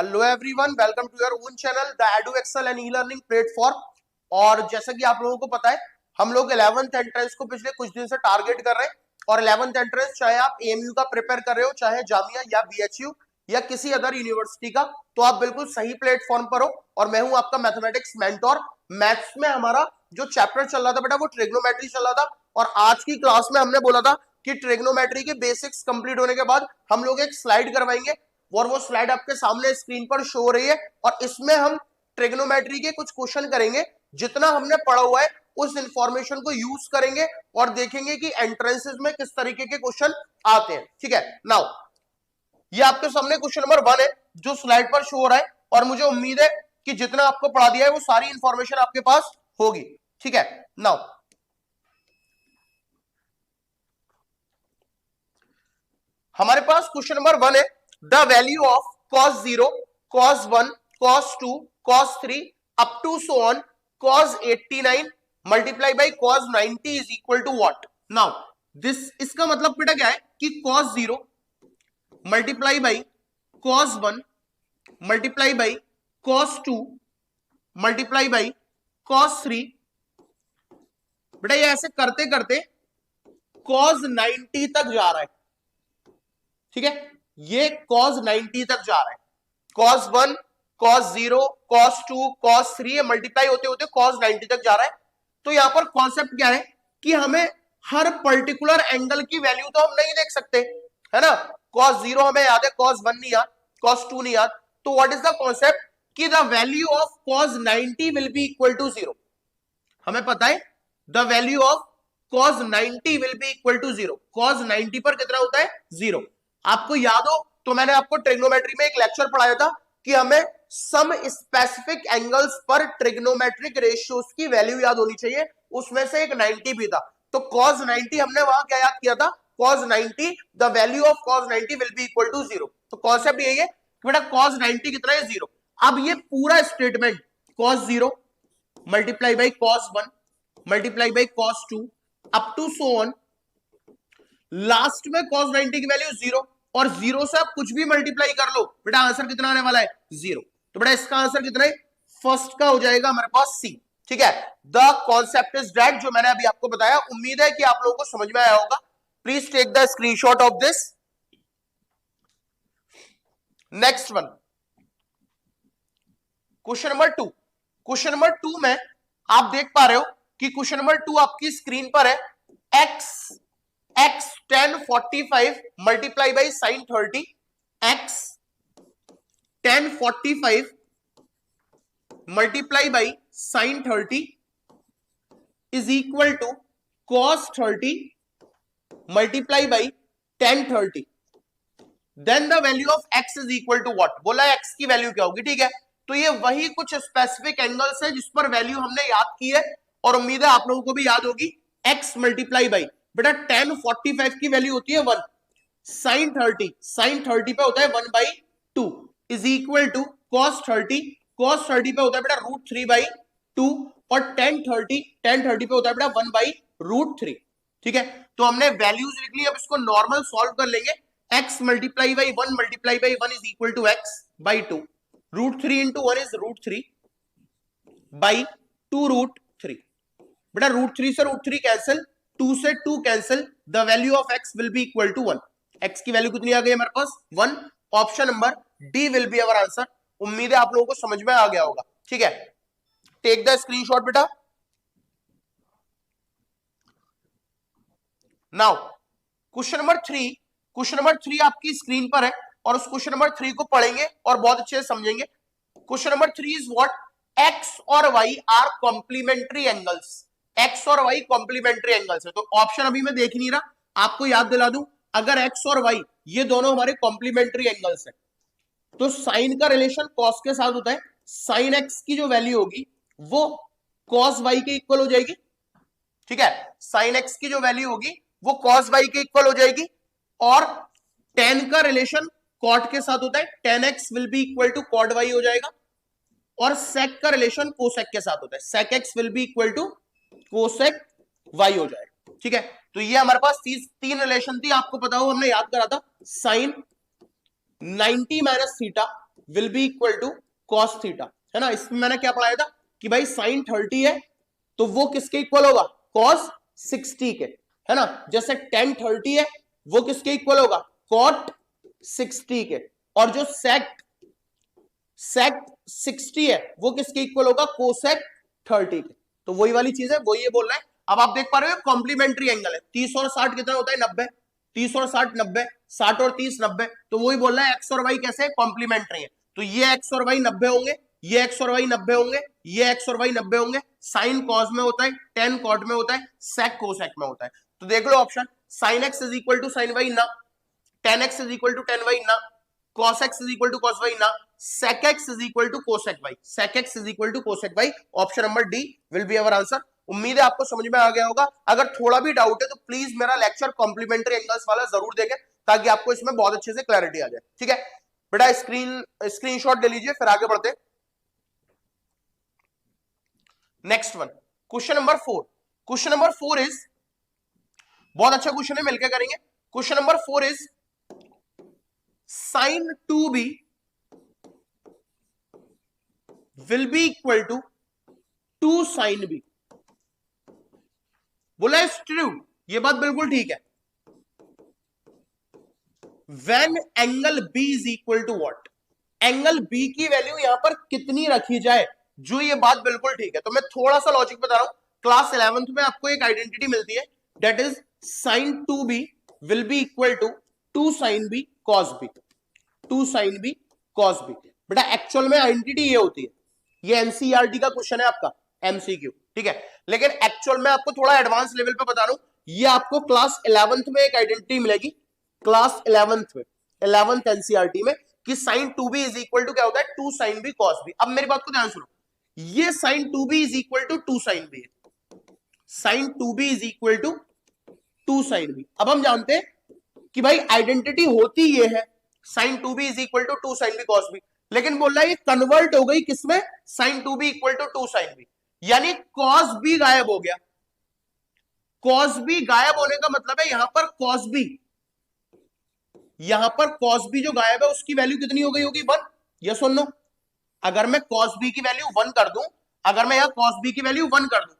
Hello everyone, welcome to your own channel the Edu Excel and e learning platform. और जैसा कि आप लोगों को पता है, हम लोग 11th एंट्रेंस को पिछले कुछ दिन से टारगेट कर रहे हैं। और 11th एंट्रेंस चाहे आप एएमयू का प्रिपेयर कर रहे हो, चाहे जामिया या बीएचयू या किसी अदर यूनिवर्सिटी का, तो आप बिल्कुल सही प्लेटफॉर्म पर हो। और मैं हूं आपका मैथमेटिक्स मेंटोर। मैथ्स में हमारा जो चैप्टर चल रहा था बेटा, वो ट्रिग्नोमेट्री चल रहा था। और आज की क्लास में हमने बोला था कि ट्रिग्नोमेट्री के बेसिक्स कंप्लीट होने के बाद हम लोग एक स्लाइड करवाएंगे, और वो स्लाइड आपके सामने स्क्रीन पर शो हो रही है। और इसमें हम ट्रिग्नोमेट्री के कुछ क्वेश्चन करेंगे। जितना हमने पढ़ा हुआ है उस इंफॉर्मेशन को यूज करेंगे और देखेंगे कि एंट्रेंसेस में किस तरीके के क्वेश्चन आते हैं। ठीक है, नाउ ये आपके सामने क्वेश्चन नंबर 1 है जो स्लाइड पर शो हो रहा है। और मुझे उम्मीद है कि जितना आपको पढ़ा दिया है वो सारी इंफॉर्मेशन आपके पास होगी। ठीक है, नाउ हमारे पास क्वेश्चन नंबर 1 है, the value of cos 0, cos 1, cos 2, cos 3 up to so on cos 89 multiply by cos 90 is equal to what. Now this, इसका मतलब बेटा क्या है कि cos 0 multiply by cos 1 multiply by cos 2 multiply by cos 3। बेटा ये ऐसे करते करते cos 90 तक जा रहा है। ठीक है, ये cos 90 तक जा रहा है। cos 1, cos 0, cos 2, cos 3 multiply होते होते cos 90 तक जा रहा है। तो यहां पर कॉन्सेप्ट क्या है कि हमें हर पर्टिकुलर एंगल की वैल्यू तो हम नहीं देख सकते, है ना। cos 0 हमें याद है, cos 1 नहीं याद, cos 2 नहीं याद। तो व्हाट इज द कॉन्सेप्ट कि the value of cos 90 will be equal to 0। हमें पता है the value of cos 90 will be equal to 0। cos 90 पर कितना होता है? 0। आपको याद हो तो मैंने आपको ट्रिग्नोमेट्री में एक लेक्चर पढ़ाया था कि हमें सम स्पेसिफिक एंगल्स पर ट्रिग्नोमेट्रिक रेशियोज की वैल्यू याद होनी चाहिए। उसमें से एक 90 भी था। तो cos 90 हमने वहां क्या याद किया था? cos 90, the value of cos 90 will be equal to 0। तो कॉन्सेप्ट यही है कि बेटा cos 90 कितना है? 0। अब ये पूरा statement cos 0 multiply by cos 1 multiply by cos 2 up to so on, last में cos 90 की वैल्यू 0, और 0 से आप कुछ भी मल्टीप्लाई कर लो, बेटा आंसर कितना आने वाला है? 0। तो बेटा इसका आंसर कितना है? फर्स्ट का हो जाएगा हमारे पास सी। ठीक है, द कॉन्सेप्ट इज दैट, जो मैंने अभी आपको बताया। उम्मीद है कि आप लोगों को समझ में आया होगा। Please take the screenshot of this. Next one, question number 2। Question number 2 में आप देख पा रहे हो कि क्वेश्चन नंबर 2 आपकी स्क्रीन पर है। x tan 45 multiply by sin 30, x tan 45 multiply by sin 30 is equal to cos 30 multiply by tan 30। Then the value of x is equal to what? बोला x की वैल्यू क्या होगी। ठीक है, तो ये वही कुछ स्पेसिफिक एंगल्स है जिस पर वैल्यू हमने याद की है, और उम्मीद है आप लोगों को भी याद होगी। x मल्टीप्लाई बाई, बेटा tan 45 की वैल्यू होती है 1, sin 30 पे होता है 1 by 2 is equal to cos 30 पे होता है बेटा √3 बाई 2, और tan 30 पे होता है बेटा 1 बाई √3। ठीक है, तो हमने वैल्यूज लिख ली। अब इसको नॉर्मल सॉल्व कर लेंगे। x multiply by 1 multiply by 1 is equal to x by 2, √3 into 1 is √3 by 2 √3। बेटा √3 से √3 कैंसिल, 2 से 2 cancel, the value of x will be equal to 1। x की वैल्यू कितनी आ गई हमारे पास? 1। Option number D will be our answer. उम्मीद है आप लोगों को समझ में आ गया होगा। ठीक है, टेक द स्क्रीनशॉट बेटा। Now question number 3, question number 3 आपकी स्क्रीन पर है, और उस क्वेश्चन नंबर 3 को पढ़ेंगे और बहुत अच्छे से समझेंगे। Question number 3 is what? x और y are complementary angles. x और y कॉम्प्लीमेंट्री एंगल्स है। तो ऑप्शन अभी मैं देख नहीं रहा, आपको याद दिला दूं। अगर x और y ये दोनों हमारे कॉम्प्लीमेंट्री एंगल्स है, तो साइन का रिलेशन cos के साथ होता है। साइन x की जो वैल्यू होगी वो cos y के इक्वल हो जाएगी। ठीक है, साइन x की जो वैल्यू होगी वो cos y के इक्वल हो जाएगी। और tan का रिलेशन cot के साथ होता है, tan x will be equal to cot y हो जाएगा। और sec का रिलेशन cosec के साथ होता है, sec x will be equal to cosec y हो जाएगा। ठीक है, तो ये हमारे पास तीन रिलेशन थी। आपको पता हो हमने याद करा था, sine 90 minus theta will be equal to cos theta, है ना। इसमें मैंने क्या पढ़ाया था कि भाई साइन 30 है तो वो किसके इक्वल होगा, कॉस 60 के, है ना। जैसे टेन 30 है वो किसके इक्वल होगा, कॉट 60 के। और जो सेक 60 है वो किसके इक्वल होगा, कोसेक 30 के। तो वही वाली चीज है, वो ये बोल रहा है। अब आप देख पा रहे हो कॉम्प्लीमेंट्री एंगल है, 30 और 60 कितना होता है, 90। 30 और 60 90, 60 और 30 90। तो वही बोल रहा है एक्स और वाई कैसे कॉम्प्लीमेंट्री है। तो ये एक्स और वाई 90 होंगे, ये एक्स और वाई 90 होंगे, ये एक्स और वाई 90 होंगे। साइन कॉस में होता है, टेन कॉट में होता है, सेक कोसेक में होता है। तो देख लो option, sine X is equal to sine Y ना, tan X is equal to tan Y ना, cos x is equal to cos y ना, sec x is equal to cosec y, sec x is equal to cosec y। Option number D will be our answer. उम्मीद है आपको समझ में आ गया होगा। अगर थोड़ा भी डाउट है तो प्लीज मेरा लेक्चर कॉम्प्लीमेंट्री एंगल्स वाला जरूर देखें ताकि आपको इसमें बहुत अच्छे से क्लैरिटी आ जाए, ठीक है बेटा। स्क्रीनशॉट ले लीजिए, फिर आगे बढ़ते। Next one, question number 4। Question number 4 is बहुत अच्छा क्वेश्चन है, मिलकर करेंगे। Question number 4 is sin 2b will be equal to 2 sin b। बोला इज ट्रू, ये बात बिल्कुल ठीक है। when angle b is equal to what, angle b की वैल्यू यहां पर कितनी रखी जाए, जो ये बात बिल्कुल ठीक है। तो मैं थोड़ा सा लॉजिक बता रहा हूं। क्लास 11th में आपको एक आइडेंटिटी मिलती है, that is sin 2b will be equal to 2 sin b cos b, 2 sin b cos b। बेटा एक्चुअल में आइडेंटिटी ये होती है, ये एनसीईआरटी का क्वेश्चन है आपका, एमसीक्यू, ठीक है। लेकिन एक्चुअल में आपको थोड़ा एडवांस लेवल पे बता रहा हूं, ये आपको क्लास 11th में एक आइडेंटिटी मिलेगी, क्लास 11th में, 11th एनसीईआरटी में, कि sin 2b is equal to क्या होता है, 2 sin b cos b। अब मेरी बात को ध्यान सुनो, ये sin 2b is equal to 2 sin b है, sin 2b is equal to 2 sin b। अब हम जानते हैं कि भाई आइडेंटिटी होती ये है, sin 2b is equal to 2 sin b cos b, लेकिन बोल रहा है ये कन्वर्ट हो गई किसमें, sin 2b equal to 2 sin b, यानी cos b गायब हो गया। cos b गायब होने का मतलब है यहां पर cos b, यहां पर cos b जो गायब है उसकी वैल्यू कितनी हो गई होगी, 1। यस और नो। अगर मैं cos b की वैल्यू 1 कर दूं, अगर मैं यहां cos b की वैल्यू 1 कर दूं,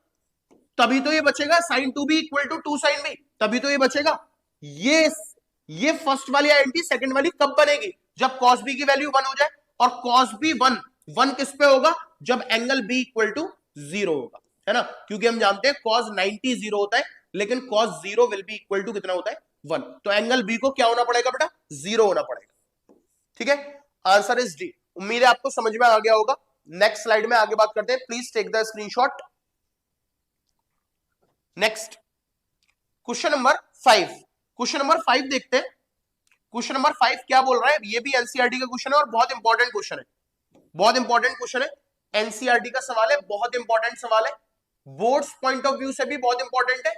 तभी तो ये बचेगा sin 2b equal to 2 sin b, तभी तो ये बचेगा। ये फर्स्ट वाली आइडेंटिटी सेकंड वाली कब बनेगी, जब cos b की वैल्यू 1 हो जाए। और cos b 1 किस पे होगा, जब एंगल b इक्वल टू 0 होगा, है ना। क्योंकि हम जानते हैं cos 90 0 होता है, लेकिन cos 0 will be equal to कितना होता है, 1। तो एंगल b को क्या होना पड़ेगा बेटा, 0 होना पड़ेगा, ठीक है। Answer is D. उम्मीद है आपको समझ में आ गया होगा। नेक्स्ट स्लाइड में आगे बात करते हैं, please take the screenshot. Next question number 5। Question number 5 देखते हैं। क्वेश्चन नंबर 5 क्या बोल रहा है, ये भी एनसीईआरटी का क्वेश्चन है और बहुत इंपॉर्टेंट क्वेश्चन है, बहुत इंपॉर्टेंट क्वेश्चन है। एनसीईआरटी का सवाल है, बहुत इंपॉर्टेंट सवाल है, बोर्ड्स पॉइंट ऑफ व्यू से भी बहुत इंपॉर्टेंट है,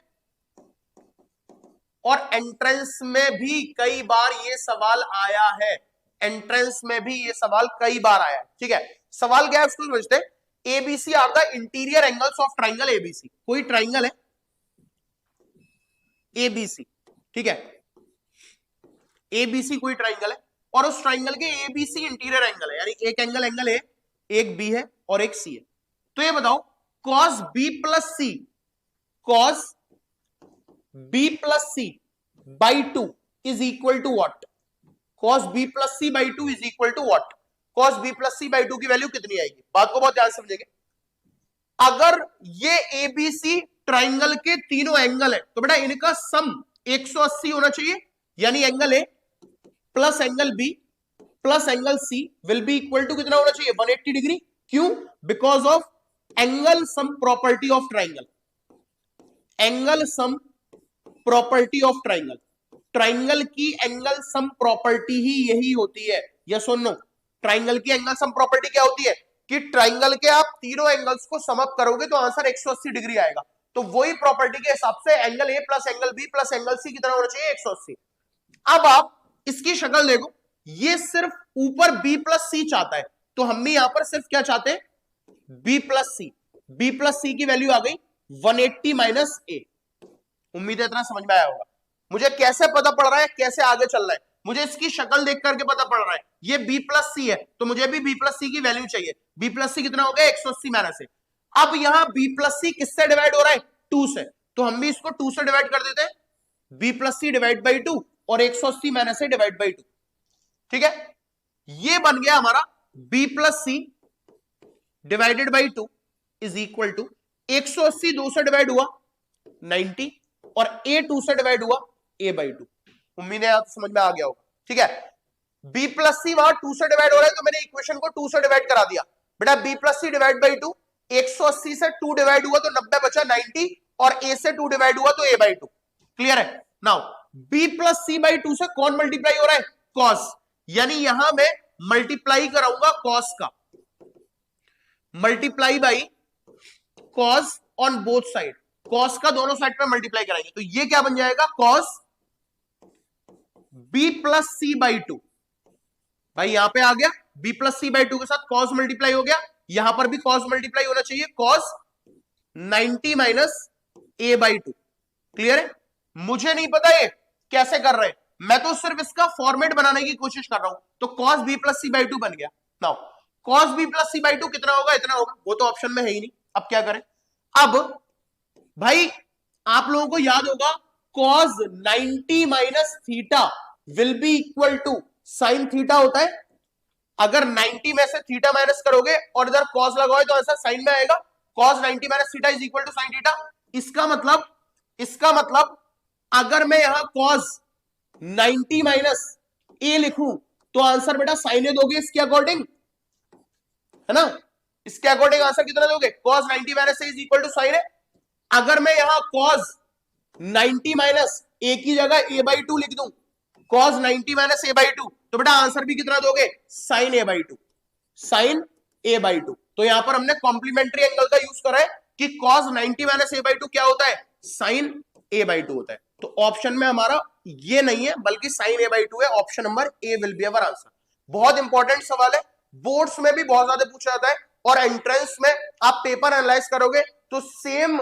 और एंट्रेंस में भी कई बार ये सवाल आया है, एंट्रेंस में भी ये सवाल कई बार आया है, ठीक है। सवाल क्या है उसको समझते हैं। ABC are the interior angles of triangle ABC. कोई ट्राइंगल है एबीसी, ठीक है, एबीसी कोई ट्राइंगल है, और उस ट्राइंगल के एबीसी इंटीरियर एंगल है, यानी एक एंगल ए, एक बी है और एक सी है। तो ये बताओ cos b plus C, cos b plus C by 2 is equal to what, cos b plus C by 2 is equal to what, cos b plus C by 2 की वैल्यू कितनी आएगी, बात को बहुत ध्यान से समझेंगे। अगर ये एबीसी ट्राइंगल के तीनों एंगल है तो बेटा इनका सम 180 होना चाहिए, यानी angle A plus angle B plus angle C will be equal to कितना होना चाहिए, 180 डिग्री। क्यों, because of angle sum property of triangle, angle sum property of triangle, triangle की एंगल सम प्रॉपर्टी ही यही होती है। यस और नो, ट्राइंगल की एंगल सम प्रॉपर्टी क्या होती है कि ट्राइंगल के आप तीनों एंगल्स को सम अप करोगे तो आंसर 180 डिग्री आएगा। तो वही प्रॉपर्टी के हिसाब से angle A plus angle B plus angle C कितना होना चाहिए, 180। अब आप इसकी शक्ल देखो, ये सिर्फ ऊपर बी प्लस सी चाहता है, तो हम भी यहां पर सिर्फ क्या चाहते हैं, बी प्लस सी। बी प्लस सी की वैल्यू आ गई 180 माइनस ए। उम्मीद है इतना समझ में आया होगा। मुझे कैसे पता पड़ रहा है कैसे आगे चल रहा है, मुझे इसकी शक्ल देख करके पता पड़ रहा है ये b प्लस सी है, तो मुझे भी b प्लस सी की वैल्यू चाहिए। b प्लस सी कितना हो गया 180 माइनस है। अब यहाँ b प्लस सी किससे डिवाइड हो रहा है 2 से, तो हम भी इसको 2 से डिवाइड कर देते हैं, b plus C divide by 2 और 180 माइनस से डिवाइड बाई 2। ठीक है, ये बन गया हमारा b plus C divided by 2 is equal to 180 2 से डिवाइड हुआ 90 और a 2 से डिवाइड हुआ a बाई 2। उम्मीद है आप समझ में आ गया होगा। ठीक है, b प्लस सी वहां 2 से डिवाइड हो रहा है तो मैंने इक्वेशन को 2 से डिवाइड करा दिया। बेटा b plus C divide by 2, 180 से 2 डिवाइड हुआ तो 90 बचा 90 और a से 2 डिवाइड हुआ तो a बाई 2। क्लियर है। Now b plus C by 2 से कौन मल्टीप्लाई हो रहा है cos, यानी यहां मैं मल्टीप्लाई कराऊंगा cos का, multiply by cos on both side, cos का दोनों साइड पे मल्टीप्लाई कराएंगे तो ये क्या बन जाएगा cos b plus C by 2। भाई यहां पे आ गया b प्लस सी बाई 2 के साथ cos मल्टीप्लाई हो गया, यहां पर भी cos मल्टीप्लाई होना चाहिए, cos 90 minus a by 2। Clear है। मुझे नहीं पता ये कैसे कर रहे हैं, मैं तो सिर्फ इसका फॉर्मेट बनाने की कोशिश कर रहा हूं। तो cos b plus C by 2 बन गया। Now cos b plus C by 2 कितना होगा, इतना होगा, वो तो ऑप्शन में है ही नहीं। अब क्या करें, अब भाई आप लोगों को याद होगा cos 90 minus theta will be equal to sine theta होता है। अगर 90 में से थीटा माइनस करोगे और इधर cos लगाओगे तो आंसर साइन में आएगा। cos 90 minus theta is equal to sine theta. इसका मतलब अगर मैं यहां cos 90 माइनस a लिखूं तो आंसर बेटा साइन ए दोगे इसके अकॉर्डिंग, है ना। इसके अकॉर्डिंग आंसर कितना दोगे, cos 90 minus a is equal to sine A. अगर मैं यहां cos 90 माइनस a की जगह a बाई 2 लिख दूं, cos 90 माइनस a बाई 2, तो बेटा आंसर भी कितना दोगे sine a by 2, sine a by 2। तो यहां पर हमने कॉम्प्लीमेंट्री एंगल का यूज करा है कि cos 90 माइनस a बाई 2 क्या होता है, साइन a बाई 2 होता है। तो ऑप्शन में हमारा ये नहीं है बल्कि साइन a बाई 2 है। Option number A will be our answer. बहुत इंपॉर्टेंट सवाल है, बोर्ड्स में भी बहुत ज्यादा पूछा जाता है और एंट्रेंस में आप पेपर एनालाइज करोगे तो सेम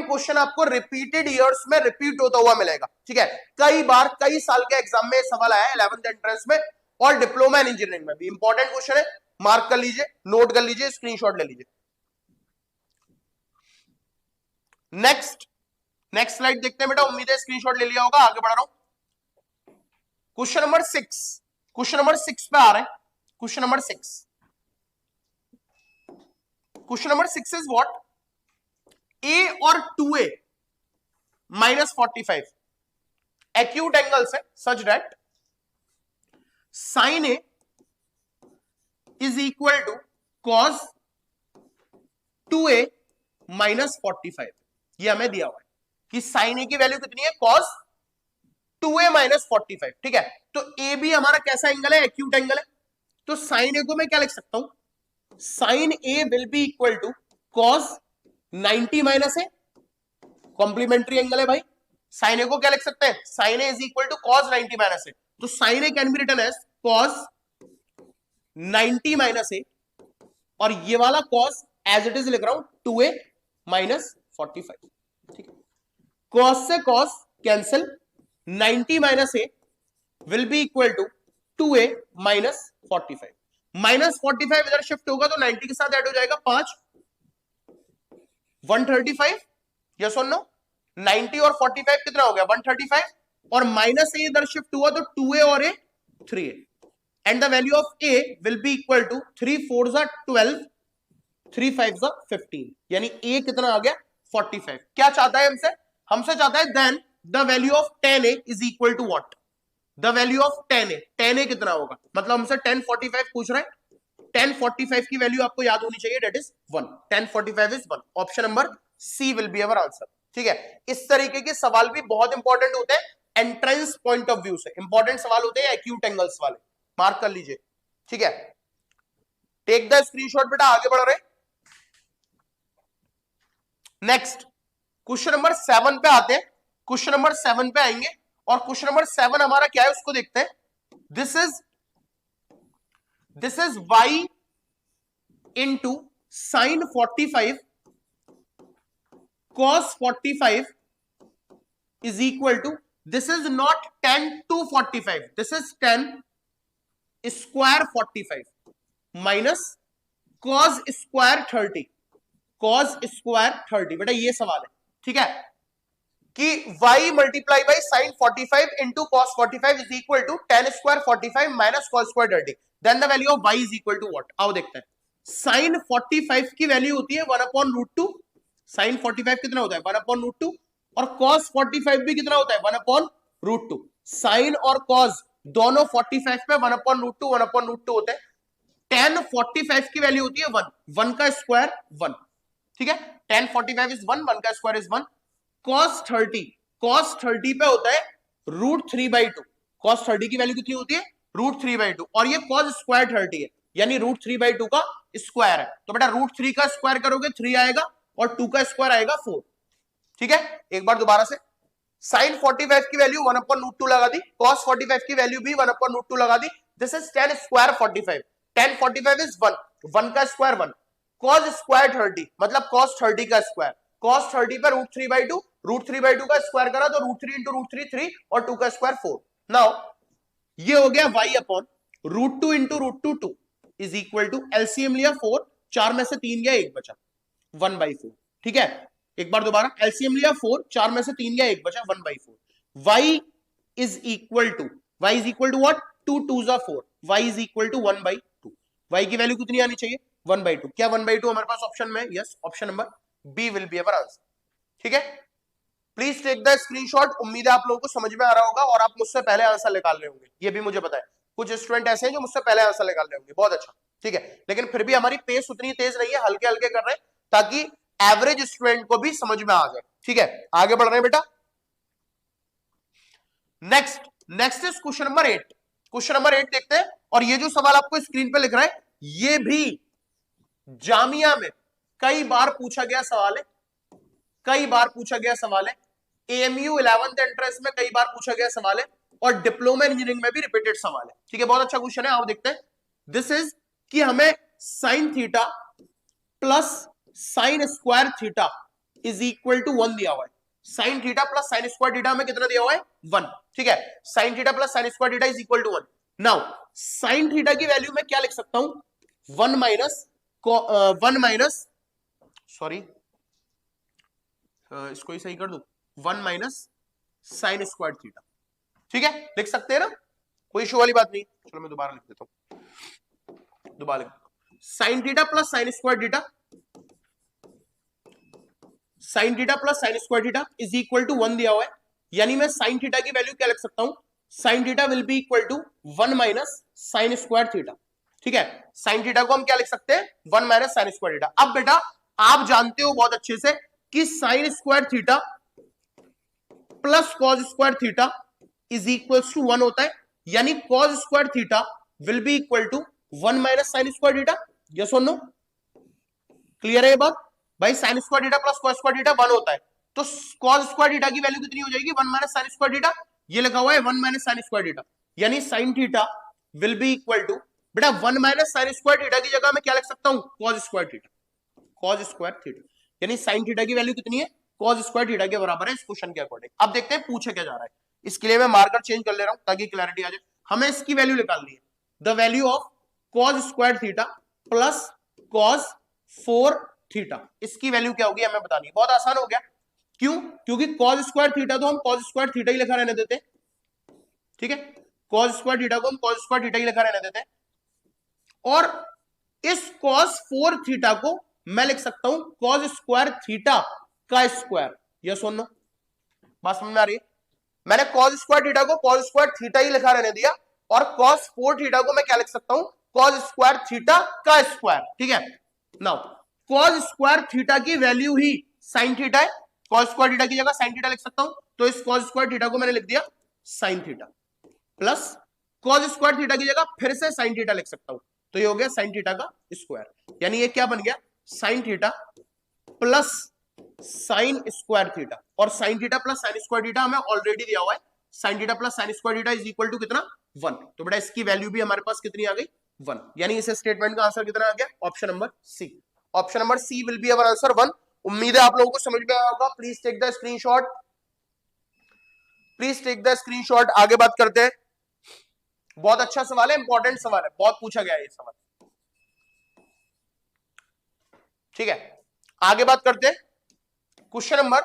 क्वेश्चन आपको रिपीटेड ईयर्स में रिपीट होता हुआ मिलेगा। ठीक है, कई बार कई साल के एग्जाम में सवाल आया है 11th एंट्रेंस में और डिप्लोमा इन इंजीनियरिंग में भी। इंपॉर्टेंट क्वेश्चन है, मार्क कर लीजिए, नोट कर लीजिए, स्क्रीनशॉट ले लीजिए। नेक्स्ट स्लाइड देखते हैं बेटा, उम्मीद है स्क्रीनशॉट ले लिया होगा। आगे बढ़ रहा हूं, क्वेश्चन नंबर 6 पे आ रहे हैं। Question number 6 is what, a और 2a माइनस 45 एक्यूट एंगल्स है such that sine a is equal to cos 2a minus 45। ये हमें दिया हुआ है कि साइन a की वैल्यू कितनी है, cos 2a माइनस 45। ठीक है, तो a भी हमारा कैसा एंगल है, एक्यूट एंगल है। तो साइन a को मैं क्या लिख सकता हूं, sine a will be equal to cos 90 minus है, कॉम्प्लीमेंट्री एंगल है भाई। साइन a को क्या लिख सकते हैं, sine a is equal to cos 90 minus है, तो sine a can be written as cos 90 minus a और ये वाला cos एज इट इज लिख रहा हूं 2a माइनस 45। ठीक है, cos से cos cancel, 90 minus a will be equal to 2a minus 45। Minus 45 इधर शिफ्ट होगा तो 90 के साथ ऐड हो जाएगा 5, 135। यस और नो, 90 और 45 कितना हो गया 135 और माइनस a इधर शिफ्ट हुआ तो 2a और a 3a and the value of a will be equal to 3 4 12 3 5 15, यानी a कितना आ गया 45। क्या चाहता है हमसे चाहता है then the value of 10a is equal to what, the value of 10a कितना होगा, मतलब हमसे 1045 पूछ रहा है। 1045 की वैल्यू आपको याद होनी चाहिए, that is 1। 1045 is 1। Option number C will be our answer. ठीक है, इस तरीके के सवाल भी बहुत इंपॉर्टेंट होते हैं एंट्रेंस पॉइंट ऑफ व्यू से। इंपॉर्टेंट सवाल होते हैं एक्यूट एंगल्स वाले, मार्क कर लीजिए। ठीक है, टेक द स्क्रीनशॉट बेटा, आगे बढ़ रहे। नेक्स्ट क्वेश्चन नंबर 7 पे आते हैं। क्वेश्चन नंबर 7 पे आएंगे और क्वेश्चन नंबर 7 हमारा क्या है उसको देखते हैं। This is y into sine 45 cos 45 is equal to this is not 10 to 45, this is 10 square 45 minus cos square 30, cos square 30। बेटा ये सवाल है, ठीक है, कि y multiply by sine 45 into cos 45 is equal to 10 square 45 minus cos square 30, then the value of y is equal to what. आओ देखते हैं। साइन 45 की वैल्यू होती है 1/√2, साइन 45 कितना होता है 1/√2, और कॉस 45 भी कितना होता है 1/√2। साइन और कॉस दोनों 45 पे 1/√2 होते हैं। 10 45 की वैल्यू होती है 1, 1 का स्क्वायर 1, ठीक है, 10 45 इज 1, 1 का स्क्वायर इज 1। cos 30 पे होता है √3/2, cos 30 की वैल्यू कितनी होती है √3/2, और ये cos स्क्वायर 30 है, यानी √3/2 का स्क्वायर है। तो बेटा √3 का स्क्वायर करोगे 3 आएगा और 2 का स्क्वायर आएगा 4, ठीक है। एक बार दोबारा से, साइन 45 की वैल्यू 1/√2 लगा दी, cos 45 की वैल्यू भी 1/√2 लगा दी, दिस इज 10 स्क्वायर 45, 10 45 इज 1, 1 का स्क्वायर 1, cos स्क्वायर 30 मतलब cos 30 का स्क्वायर, cos 30 पर √3/2, √3/2 का स्क्वायर करा तो √3 इंटू √3 3 और 2 का स्क्वायर 4। नाउ ये हो गया y upon √2 into √2 2 is equal to, LCM लिया 4, 4 में से 3 गया 1 बचा 1/4, ठीक है। एक बार दोबारा, एलसीएम लिया 4, 4 में से 3 गया 1 बचा 1/4। y is equal to what, 2 2s are 4, y is equal to 1/2। y की वैल्यू कितनी आनी चाहिए 1/2, क्या 1/2 हमारे पास ऑप्शन में? Yes, option number B will be our answer, ठीक है। Please take the screenshot. उम्मीद है आप लोगों को समझ में आ रहा होगा और आप मुझसे पहले आंसर निकाल रहे होंगे, ये भी मुझे पता है। कुछ स्टूडेंट ऐसे हैं जो मुझसे पहले आंसर निकाल रहे होंगे, बहुत अच्छा, ठीक है। लेकिन फिर भी हमारी पेस उतनी तेज नहीं है, हल्के हल्के कर रहे हैं ताकि एवरेज स्टूडेंट को भी समझ में आ जाए, ठीक है। आगे बढ़ रहे हैं बेटा। Next is question number 8। Question number 8 देखते हैं, और ये जो सवाल आपको स्क्रीन पे लिख रहा है ये भी जामिया में कई बार पूछा गया सवाल है, कई बार पूछा गया सवाल है, एएमयू 11th एंट्रेंस में कई बार पूछा गया सवाल है, और डिप्लोमा इंजीनियरिंग में भी रिपीटेड सवाल है, ठीक है। बहुत अच्छा क्वेश्चन है, आओ देखते हैं। दिस इज कि हमें sine theta plus sine square theta is equal to 1 दिया हुआ है। Sine theta plus sine square theta में कितना दिया हुआ है 1, ठीक है। Sine theta plus sine square theta is equal to 1। Now sine theta की वैल्यू में क्या लिख सकता हूं, 1 माइनस सॉरी, इसको ही सही कर दू, 1 माइनस साइन स्क्वायर थीटा, ठीक है, लिख सकते हैं ना, कोई इशू वाली बात नहीं। चलो मैं दोबारा लिख देता हूं, दोबारा लिख देता हूं, sine theta plus sine square theta, sine theta plus sine square theta is equal to 1 दिया हुआ है, यानी मैं साइन थीटा की वैल्यू क्या लिख सकता हूं, sine theta will be equal to 1 minus sine square theta, ठीक है। साइन थीटा को हम क्या लिख सकते हैं 1 माइनस साइन स्क्वायर थीटा। अब बेटा आप जानते हो बहुत अच्छे से कि sine square theta plus cos square theta is equal to 1 होता है, यानी cos square theta will be equal to 1 minus sine square theta, yes और नो, क्लियर है ये बात भाई। Sine square theta plus cos square theta 1 होता है, तो कॉस स्क्वायर थीटा की वैल्यू कितनी हो जाएगी 1 माइनस साइन स्क्वायर थीटा, ये लिखा हुआ है 1 माइनस साइन स्क्वायर थीटा, यानी sine theta will be equal to, बेटा 1 माइनस साइन स्क्वायर थीटा की जगह मैं क्या लिख सकता हूं cos square theta, cos square theta, यानी साइन थीटा की वैल्यू कितनी है कॉस स्क्वायर थीटा के बराबर है इस क्वेश्चन के अकॉर्डिंग। अब देखते हैं पूछे क्या जा रहा है, इसके लिए मैं मार्कर चेंज कर ले रहा हूं ताकि क्लैरिटी आ जाए। हमें इसकी वैल्यू निकालनी है, the value of cos square theta plus cos 4 theta, इसकी वैल्यू क्या होगी हमें बतानी है। बहुत आसान हो गया, क्यों, क्योंकि कॉस स्क्वायर थीटा तो हम कॉस स्क्वायर थीटा ही लिखा रहने देते, ठीक है, कॉस स्क्वायर थीटा को हम कॉस स्क्वायर थीटा ही लिखा रहने देते, और इस कॉस 4 थीटा को मैं लिख सकता हूं कॉस स्क्वायर थीटा का स्क्वायर, यस और नो, बात समझ में आ रही है। मैंने कॉस स्क्वायर थीटा को कॉस स्क्वायर थीटा ही लिखा रहने दिया, और कॉस 4 थीटा को मैं क्या लिख सकता हूं कॉस स्क्वायर थीटा का स्क्वायर, ठीक है। नाउ कॉस स्क्वायर थीटा की वैल्यू ही साइन थीटा है, कॉस स्क्वायर थीटा की जगह साइन थीटा लिख सकता हूं, तो इस कॉस स्क्वायर थीटा को मैंने लिख दिया sign theta, plus cos square theta की जगह फिर से साइन थीटा लिख सकता हूं, तो ये हो गया साइन थीटा का स्क्वायर, यानी ये क्या बन गया sine theta plus sine square theta, और sine theta plus sine square theta हमें ऑलरेडी दिया हुआ है, sine theta plus sine square theta is equal to कितना 1, तो बेटा इसकी वैल्यू भी हमारे पास कितनी आ गई 1, यानी इस स्टेटमेंट का आंसर कितना आ गया option number C, option number C will be our answer 1। उम्मीद है आप लोगों को समझ में आया होगा, please take the screenshot. Please take the screenshot. आगे बात करते हैं। बहुत अच्छा सवाल है, इंपॉर्टेंट सवाल है, बहुत पूछा गया है ये सवाल। ठीक है, आगे बात करते हैं। क्वेश्चन नंबर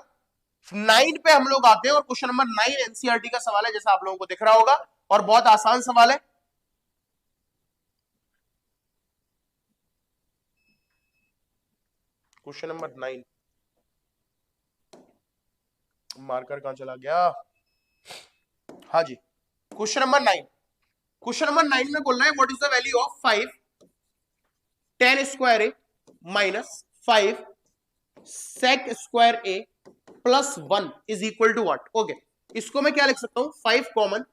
9 पे हम लोग आते हैं और क्वेश्चन नंबर 9 एनसीईआरटी का सवाल है, जैसा आप लोगों को दिख रहा होगा, और बहुत आसान सवाल है। क्वेश्चन नंबर 9, मार्कर कहां चला गया? हाँ जी, क्वेश्चन नंबर 9। क्वेश्चन नंबर 9 में बोल रहा है what is the value of 5 tan square A minus 5 sec square A plus 1 is equal to what? Okay, इसको मैं क्या लिख सकता हूं? 5 कॉमन,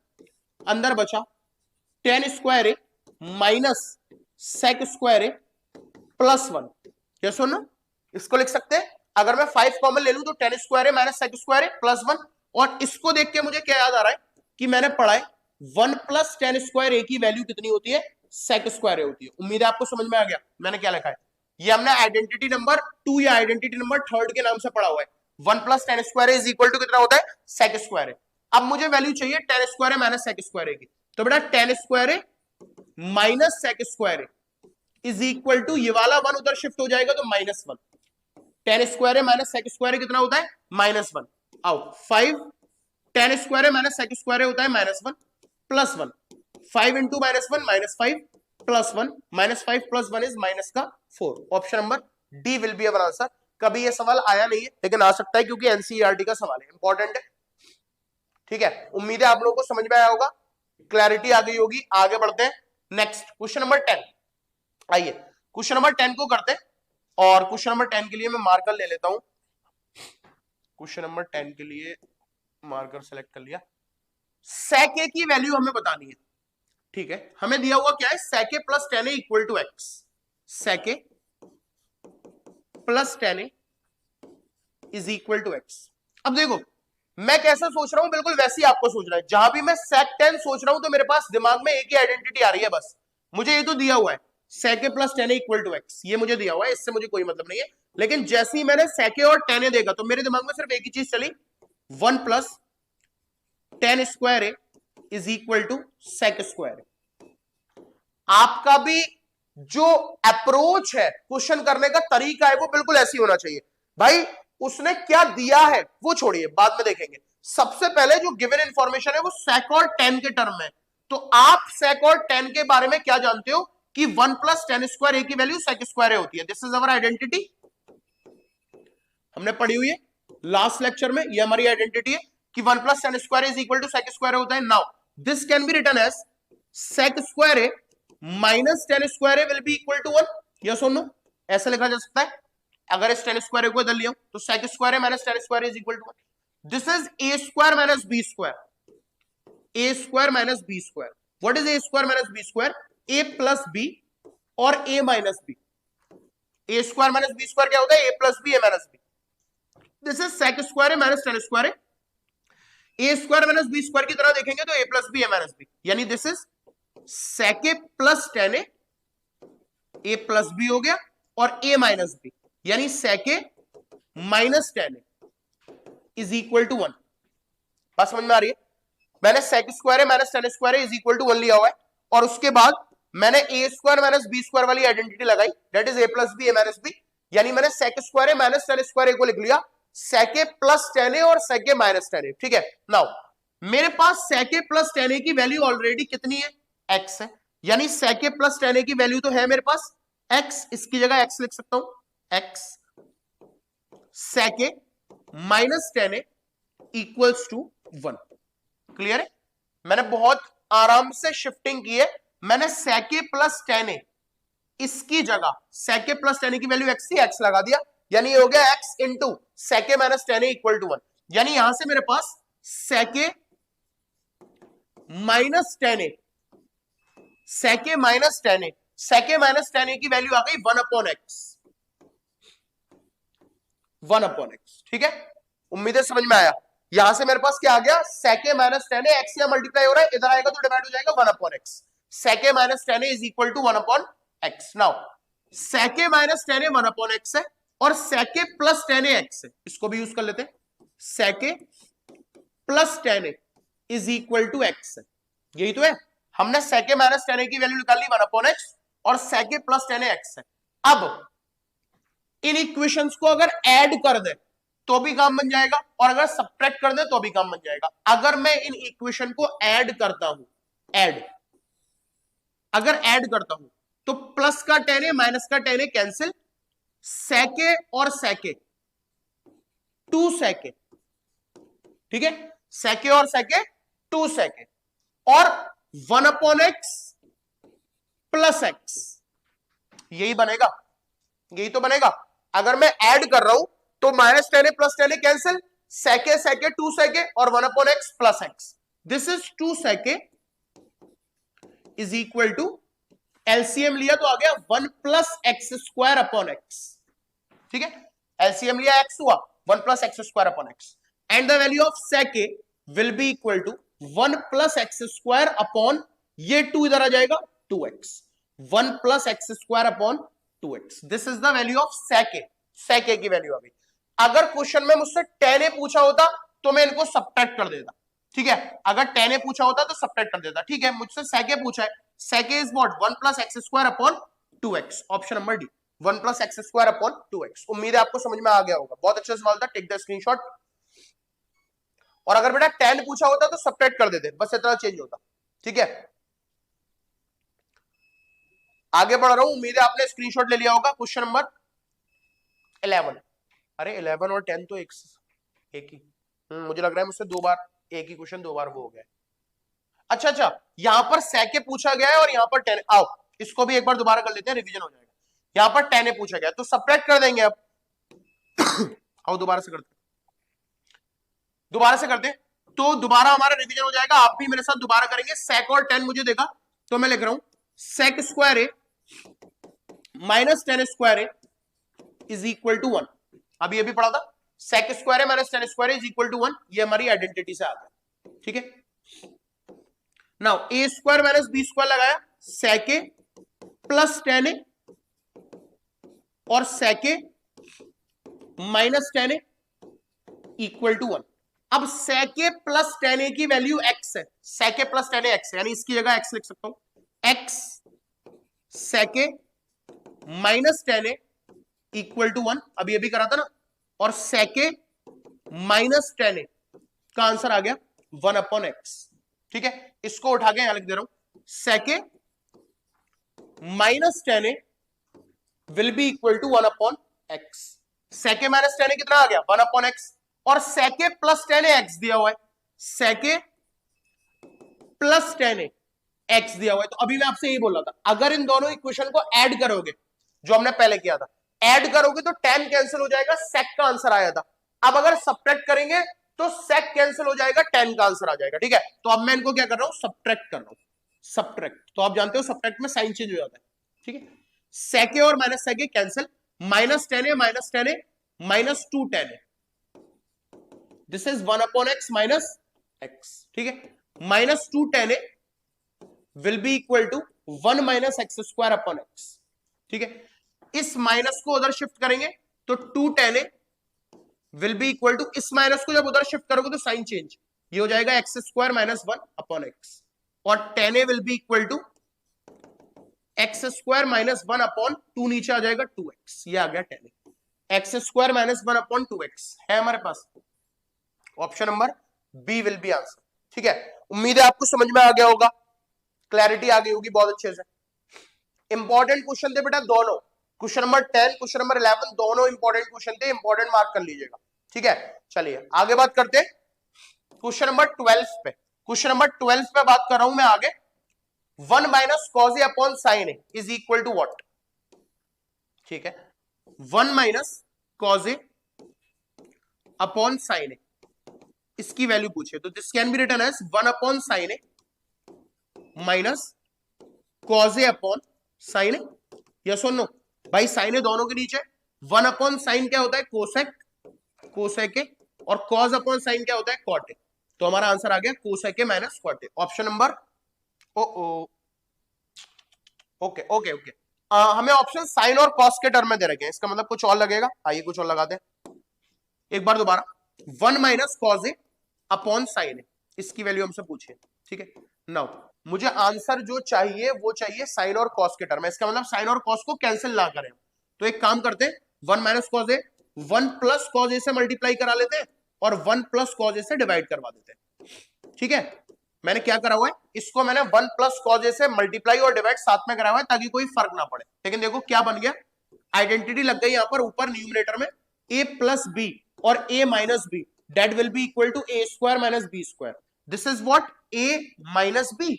अंदर बचा tan square A minus sec square A plus 1। क्या सुनो, इसको लिख सकते हैं। अगर मैं 5 कॉमन ले लूं तो tan square A minus sec square A plus 1। और इसको देख के मुझे क्या याद आ रहा है कि मैंने पढ़ा है 1 प्लस tan स्क्वायर ए की वैल्यू कितनी होती है? sec स्क्वायर ए होती है। उम्मीद है आपको समझ में आ गया मैंने क्या लिखा है। ये हमने आइडेंटिटी नंबर 2 या आइडेंटिटी नंबर 3 के नाम से पढ़ा हुआ है। 1 plus tan square A is equal to कितना होता है? sec square A. अब मुझे वैल्यू चाहिए tan square A minus sec square A की, तो बेटा tan square A minus sec square A is equal to, ये वाला 1 उधर शिफ्ट हो जाएगा तो -1। tan स्क्वायर ए माइनस sec स्क्वायर ए कितना होता है? -1। आओ 5 tan स्क्वायर ए माइनस sec स्क्वायर ए होता है -1 plus 1। 5 into -1 -5 plus 1, -5 plus 1 is minus का 4। Option number D will be our answer. कभी ये सवाल आया नहीं है लेकिन आ सकता है क्योंकि एनसीईआरटी का सवाल है, इंपॉर्टेंट है। ठीक है, उम्मीद है आप लोगों को समझ में आया होगा, क्लैरिटी आ गई होगी। आगे बढ़ते हैं नेक्स्ट, क्वेश्चन नंबर 10। आइए क्वेश्चन नंबर 10 को करते हैं, और क्वेश्चन नंबर 10 के लिए मैं मार्कर ले लेता हूं। क्वेश्चन नंबर 10 के लिए मार्कर सेलेक्ट कर लिया। sec a की वैल्यू हमें बतानी है। ठीक है, हमें दिया हुआ क्या है? sec a plus tan a equal to x। sec a plus tan a is equal to x। अब देखो मैं कैसे सोच रहा हूं, बिल्कुल वैसे ही आपको सोचना है। जहां भी मैं sec tan सोच रहा हूं तो मेरे पास दिमाग में एक ही आइडेंटिटी आ रही है बस। मुझे ये तो दिया हुआ है sec a plus tan a equal to x, ये मुझे दिया हुआ है, इससे मुझे कोई मतलब नहीं है। लेकिन जैसे ही मैंने sec a और tan a देखा तो मेरे दिमाग में सिर्फ एक ही चीज चली, 1 plus tan square A is equal to sec square A. आपका भी जो अप्रोच है क्वेश्चन करने का तरीका है वो बिल्कुल ऐसी होना चाहिए। भाई उसने क्या दिया है वो छोड़िए, बाद में देखेंगे। सबसे पहले जो गिवन इंफॉर्मेशन है वो sec और tan के टर्म में। तो आप sec और tan के बारे में क्या जानते हो कि 1 प्लस tan स्क्वायर ए की वैल्यू sec स्क्वायर ए होती है। दिस इज अवर आइडेंटिटी, हमने पढ़ी हुई है लास्ट लेक्चर में। ये हमारी आइडेंटिटी है कि 1 plus tan square is equal to sec square होता है। Now this can be written as sec square A minus tan square A will be equal to 1। Yes और नो, ऐसा लिखा जा सकता है। अगर इस tan स्क्वायर ए को इधर लिया तो sec square A minus tan square is equal to 1। This is a square minus b square, a square minus b square. What is a square minus b square? a plus b और a minus b। a square minus b square क्या होता है? a plus b a minus b। This is sec square A minus tan square A. a square minus b square की तरह देखेंगे तो a plus b a minus b, यानी this is sec a plus tan a, a plus b हो गया, और a minus b, यानी sec a minus tan a is equal to 1। बात समझ में आ रही है? मैंने sec square a minus tan square is equal to 1 लिया हुआ है, और उसके बाद मैंने a square minus b square वाली आइडेंटिटी लगाई, that is a plus b a minus b, यानी मैंने sec square a minus tan square a को लिख लिया sec a plus tan a और sec a minus tan a। ठीक है, नाउ मेरे पास sec a plus tan a की वैल्यू ऑलरेडी कितनी है? x है, यानी sec a plus tan a की वैल्यू तो है मेरे पास x, इसकी जगह x लिख सकता हूं, x sec a minus tan a equals to 1। क्लियर है? मैंने बहुत आराम से शिफ्टिंग की है। मैंने sec a plus tan a, इसकी जगह sec a plus tan a की वैल्यू x थी, x लगा दिया, यानी ये हो गया x into sec a minus tan a equal to 1। यानी यहां से मेरे पास sec a minus tan a, sec a minus tan a, sec a minus tan a की वैल्यू आ गई 1 अपॉन x, 1 अपॉन x। ठीक है, उम्मीद है समझ में आया। यहां से मेरे पास क्या आ गया? sec a minus tan a, x यहां मल्टीप्लाई हो रहा है, इधर आएगा तो डिवाइड हो जाएगा 1 upon x। sec a minus tan a is equal to 1 upon x। Now sec a minus tan a 1 upon x है, और sec a plus tan a x है, इसको भी यूज कर लेते हैं। sec a plus tan a is equal to x. यही तो है, हमने सेके माइनस टेन ए की वैल्यू निकाल ली 1 अपॉन एक्स और सेके प्लस टेन ए एक्स है। अब इन इक्वेशंस को अगर ऐड कर दे तो भी काम बन जाएगा और अगर सब्ट्रैक्ट कर दे तो भी काम बन जाएगा। अगर मैं इन इक्वेशन को ऐड करता हूं, अगर ऐड करता हूं तो प्लस का टेन ए माइनस का टेन ए कैंसिल, सेके और सेके 2 सेके, ठीक है, सेके और सेके 2 सेके और 1 अपॉन एक्स प्लस एक्स, यही बनेगा, यही तो बनेगा। अगर मैं ऐड कर रहा हूं तो माइनस टेन ए प्लस टेन ए कैंसिल, सेके सेके 2 सेके और 1 upon x plus x. This is 2 सेके इज इक्वल टू, एलसीएम लिया तो आ गया 1 plus X square upon x, ठीक है, एलसीएम लिया एक्स हुआ 1 plus X square upon X and the value of sec will be equal to 1 plus X square upon, ये 2 इधर आ जाएगा 2x, 1 plus X square upon 2x। This is the value of sec, sec की value आ गई। अगर question में मुझसे tan a पूछा होता तो मैं इनको सब्ट्रैक्ट कर देता, ठीक है, अगर tan a पूछा होता तो सब्ट्रैक्ट कर देता, ठीक है। मुझसे सेके पूछा है, सेके is what 1 plus X square upon 2x, option number D 1 plus X square upon 2x। उम्मीद है आपको समझ में आ गया होगा, बहुत अच्छा सवाल था, टेक द स्क्रीनशॉट। और अगर बेटा tan पूछा होता तो सब्ट्रैक्ट कर देते, बस इतना चेंज होता, ठीक है। आगे बढ़ रहा हूं, उम्मीद है आपने स्क्रीनशॉट ले लिया होगा। क्वेश्चन नंबर 11, अरे 11 और 10 तो एक ही, मुझे लग रहा है मुझसे 2 बार एक ही क्वेश्चन 2 बार वो हो गया। अच्छा, यहां पर सेके पूछा गया है और यहां पर 10, आओ इसको भी एक बार दोबारा कर लेते हैं, रिवीजन हो जाएगा। यहां पर 10 पूछा गया तो सब्ट्रैक्ट कर देंगे अब। आओ दोबारा से करते तो दोबारा हमारा रिवीजन हो जाएगा। आप भी मेरे साथ दोबारा करेंगे। सेक और 10 मुझे देखा तो मैं लिख रहा हूं sec square A minus 10 square A is equal to 1। अभी ये भी पढ़ा था, sec square A minus 10 square is equal to 1, ये हमारी आइडेंटिटी से आ गया, ठीक है। Now a square minus b square लगाया, सेक ए प्लस 10 ए और सेके माइनस 10 ए इक्वल टू 1। अब सेके प्लस 10 ए की वैल्यू x है, सेके प्लस 10 ए x है, यानी इसकी जगह x लिख सकता हूं, x सेके माइनस 10 ए इक्वल टू 1, अभी ये भी करा था ना, और सेके माइनस 10 ए का आंसर आ गया 1 अपॉन एक्स, ठीक है। इसको उठा के यहां लिख दे रहा हूं, sec a minus 10 A will be equal to 1 upon x. Sec a minus 10 a कितना आ गया 1 अपॉन एक्स, और सेके प्लस 10 ए एक्स दिया हुआ है, सेके प्लस 10 ए एक्स दिया हुआ है। तो अभी मैं आपसे यही बोल रहा था, अगर इन दोनों इक्वेशन को ऐड करोगे जो हमने पहले किया था, ऐड करोगे तो tan कैंसिल हो जाएगा, सेक का आंसर आया था। अब अगर सब्ट्रैक्ट करेंगे तो सेक कैंसिल हो जाएगा, tan का आंसर आ जाएगा, ठीक है। तो अब मैं इनको क्या कर रहा हूं, सब्ट्रैक्ट कर रहा हूं, सब्ट्रैक्ट। तो आप जानते हो सब्ट्रैक्ट में साइन चेंज हो जाता है, ठीक है। सेके और minus sec a cancel, minus 10 a minus 2 10 a, this is 1 upon x minus x, ठीक है। Minus 2 10 A will be equal to 1 minus x square upon x, ठीक है। इस माइनस को उधर शिफ्ट करेंगे तो 2 10 ए विल बी इक्वल टू, इस माइनस को जब उधर शिफ्ट करोगे तो साइन चेंज, ये हो जाएगा X square minus 1 upon X, और 10 ए will be equal to X square minus 1 upon 2, नीचे आ जाएगा 2x, ये आ गया 10 A. X square minus 1 upon 2x है हमारे पास, option number B will be answer, ठीक है। उम्मीद है आपको समझ में आ गया होगा, क्लैरिटी आ गई होगी बहुत अच्छे से। इंपॉर्टेंट क्वेश्चन थे बेटा दोनों, क्वेश्चन नंबर 10 क्वेश्चन नंबर 11 दोनों इंपॉर्टेंट क्वेश्चन थे, इंपॉर्टेंट मार्क कर लीजिएगा, ठीक है। चलिए आगे बात करते हैं क्वेश्चन नंबर 12 पे। क्वेश्चन नंबर 12 पे बात कर रहा हूं मैं आगे। 1 minus cos a upon sine a is equal to what, ठीक है। 1 minus cos a upon sine a, इसकी वैल्यू पूछे तो this can be written as 1 अपॉन sine a minus cos a upon sine a, yes और no भाई। Sine a दोनों के नीचे, 1 अपॉन साइन क्या होता है कोसेक, कोसेक ए, और कॉज अपॉन साइन क्या होता है कॉट ए। तो हमारा आंसर आ गया cosec a minus cot a, option number okay okay okay. हमें ऑप्शन साइन और कॉस के टर्म में दे रखे हैं, इसका मतलब कुछ और लगेगा, आइए कुछ और लगाते हैं एक बार दोबारा। 1 minus cos a upon sine a, इसकी वैल्यू हमसे पूछिए, ठीक है। नाउ मुझे आंसर जो चाहिए वो चाहिए साइन और कॉस के टर्म में, इसका मतलब साइन और कॉस को कैंसिल ना करें। तो एक काम करते हैं, 1 minus cos A 1 plus cos ए से मल्टीप्लाई करा लेते हैं और 1 प्लस कॉस ए से डिवाइड करवा देते हैं, ठीक है। मैंने क्या करा हुआ है, इसको मैंने 1 प्लस कॉस ए से मल्टीप्लाई और डिवाइड साथ में करा हुआ है ताकि कोई फर्क ना पड़े। लेकिन देखो क्या बन गया, आइडेंटिटी लग गई यहां पर ऊपर न्यूमरेटर में, a प्लस बी और a minus b that will be equal to a square minus b square. This is what a minus b,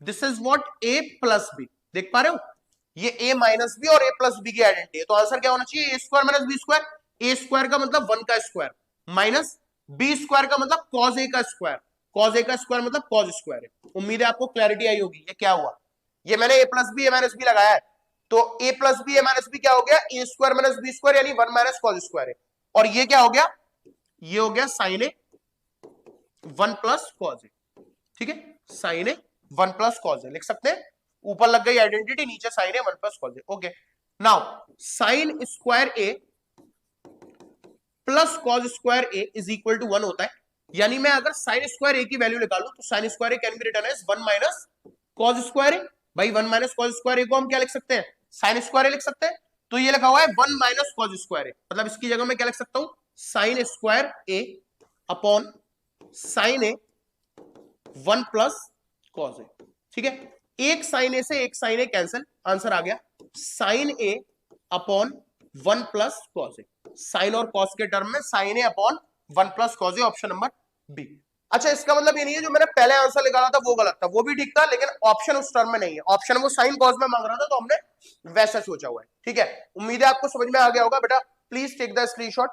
this is what a plus b. देख पा रहे हो, ये a माइनस बी और a plus b की identity है। तो answer क्या होना चाहिए, a square minus b square. a square का मतलब 1 का स्क्वायर माइनस b स्क्वायर का मतलब cos a का स्क्वायर, cos a का स्क्वायर मतलब cos स्क्वायर है। उम्मीद है आपको क्लैरिटी आई होगी। ये क्या हुआ, ये मैंने a plus b a minus b लगाया है, तो a plus b a minus b क्या हो गया, a square minus b square यानी 1 माइनस cos स्क्वायर है। और ये क्या हो गया, ये हो गया sin a 1 plus cos a, ठीक है। sin a 1 plus cos a लिख सकते हैं, ऊपर लग गई आइडेंटिटी, नीचे sin a 1 plus cos a। Okay, now sin square a plus cos square a is equal to 1 होता है। यानी मैं अगर sin स्क्वायर a की वैल्यू निकालूं तो sin square a can be written as 1 minus cos square a। भाई 1 minus cos square a को हम क्या लिख सकते हैं, sin स्क्वायर a लिख सकते हैं। तो ये लिखा हुआ है 1 माइनस cos स्क्वायर a, मतलब इसकी जगह मैं क्या लिख सकता हूं, sin square a upon sin a 1 plus cos a, ठीक है। एक sin a से एक sin a कैंसिल, आंसर आ गया sin a upon 1 plus cos a। Sine और कॉस के टर्म में sine a upon 1 plus cos a, option number b. अच्छा, इसका मतलब ये नहीं है जो मैंने पहले आंसर निकाला था वो गलत था, वो भी ठीक था, लेकिन ऑप्शन उस टर्म में नहीं है। ऑप्शन वो साइन कॉस में मांग रहा था तो हमने वैसा सोचा हुआ है, ठीक है। उम्मीद है आपको समझ में आ गया होगा। बेटा प्लीज टेक द स्क्रीनशॉट,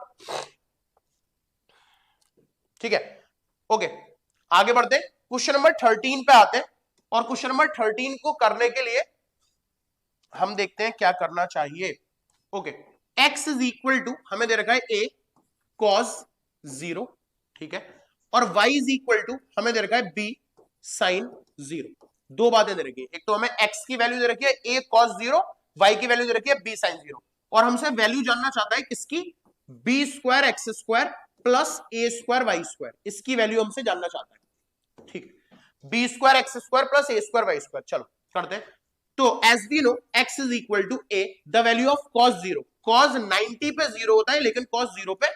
ठीक है। ओके, आगे बढ़ते हैं, क्वेश्चन नंबर 13 पे आते हैं। और क्वेश्चन नंबर 13 को करने के लिए हम देखते हैं क्या करना चाहिए। Okay, x is equal to हमें दे रखा है a cos 0, ठीक है, और y इज इक्वल टू हमें दे रखा है b sin 0। दो बातें दे रखी है, एक तो हमें x की वैल्यू दे रखी है a cos 0, y की वैल्यू दे रखी है b sin 0, और हमसे वैल्यू जानना चाहता है किसकी, b square x square plus a square y square, इसकी वैल्यू हमसे जानना चाहता है, ठीक है। b square x square plus a square y square, चलो करते हैं। तो as we know x is equal to a, the value of cos 0, cos 90 पे 0 होता है लेकिन cos 0 पे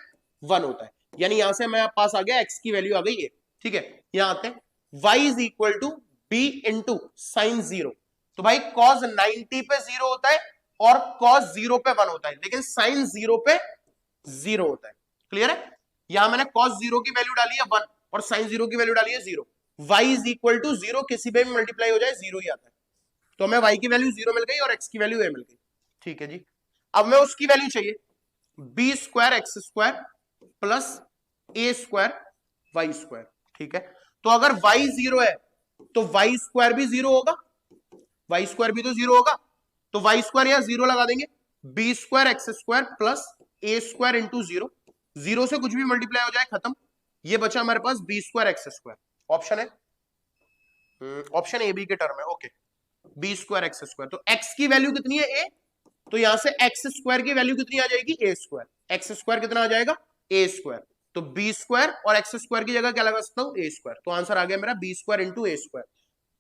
1 होता है, यानी यहां से मेरे पास आ गया x की वैल्यू आ गई है, ठीक है। यहां आते हैं, y is equal to b into sine 0। तो भाई cos 90 पे 0 होता है और cos 0 पे 1 होता है, लेकिन साइन 0 पे 0 होता है। क्लियर है, यहां मैंने cos 0 की वैल्यू डाली है 1 और साइन 0 की वैल्यू डाली है 0। y इज इक्वल टू 0 किसी पे भी मल्टीप्लाई हो जाए 0 ही आता है, तो हमें y की वैल्यू 0 मिल गई और x की वैल्यू a मिल गई, ठीक है जी। अब मैं उसकी वैल्यू चाहिए, b square x square plus a square y square, ठीक है। तो अगर y 0 है तो y स्क्वायर भी 0 होगा, y स्क्वायर भी तो 0 होगा, तो y स्क्वायर यहां 0 लगा देंगे, b square x square plus a square into 0, 0 से कुछ भी मल्टीप्लाई हो जाए खत्म, ये बचा हमारे पास b square x square. Option है, ऑप्शन ए बी के टर्म है, okay, b square x square. तो x की वैल्यू कितनी है a, तो यहां से एक्स स्क्वायर की वैल्यू कितनी आ जाएगी, ए स्क्वायर, एक्स स्क्वायर कितना आ जाएगा, ए स्क्वायर। तो बी स्क्वायर और एक्स स्क्वायर की जगह क्या लगा सकता हूं, ए स्क्वायर। तो आंसर आ गया मेरा b square into a square,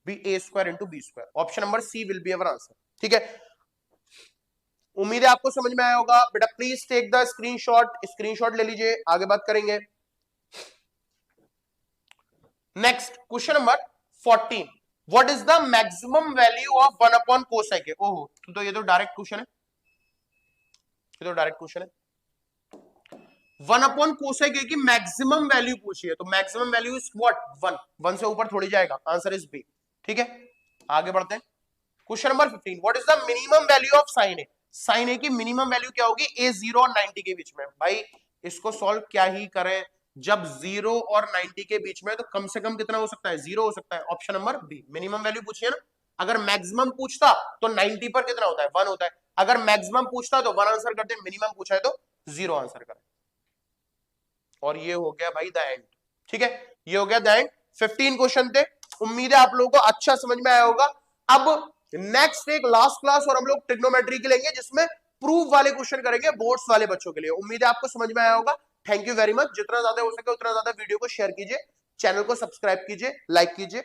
b a square into b square. Option number C will be our answer, ठीक है। उम्मीद है आपको समझ में आया होगा। बेटा please take the screenshot, screenshot ले लीजिए, आगे बात करेंगे। Next question number 14, what is the maximum value of 1 upon cosec a. ओहो, तो ये तो डायरेक्ट क्वेश्चन है, ये तो डायरेक्ट क्वेश्चन है। 1 अपॉन कोसेक ए की मैक्सिमम वैल्यू पूछी है, तो मैक्सिमम वैल्यू इज व्हाट, 1, 1 से ऊपर थोड़ी जाएगा, आंसर इज बी, ठीक है। आगे बढ़ते हैं, question number 15, what is the minimum value of sine A. Sine A की मिनिमम वैल्यू क्या होगी, ए 0 और 90 के बीच में। भाई इसको सॉल्व क्या ही करें, जब 0 और 90 के बीच में तो कम से कम कितना हो सकता है, 0 हो सकता है। Option number b, minimum value पूछिए ना, अगर मैक्सिमम पूछता तो 90 पर कितना होता है, 1 होता है। अगर मैक्सिमम पूछता तो 1 आंसर करते, मिनिमम पूछा है तो 0 आंसर करें। और ये हो गया भाई द एंड, ठीक है, ये हो गया द एंड। 15 क्वेश्चन थे, उम्मीद है आप लोगों को अच्छा समझ में आया होगा। अब नेक्स्ट एक लास्ट क्लास और हम लोग ट्रिग्नोमेट्री की लेंगे, जिसमें प्रूफ वाले क्वेश्चन करेंगे बोर्ड्स वाले बच्चों के लिए। उम्मीद है आपको समझ में आया होगा। थैंक यू वेरी मच, जितना ज्यादा हो सके उतना ज्यादा वीडियो को शेयर कीजिए चैनल को सब्सक्राइब कीजिए, लाइक कीजिए।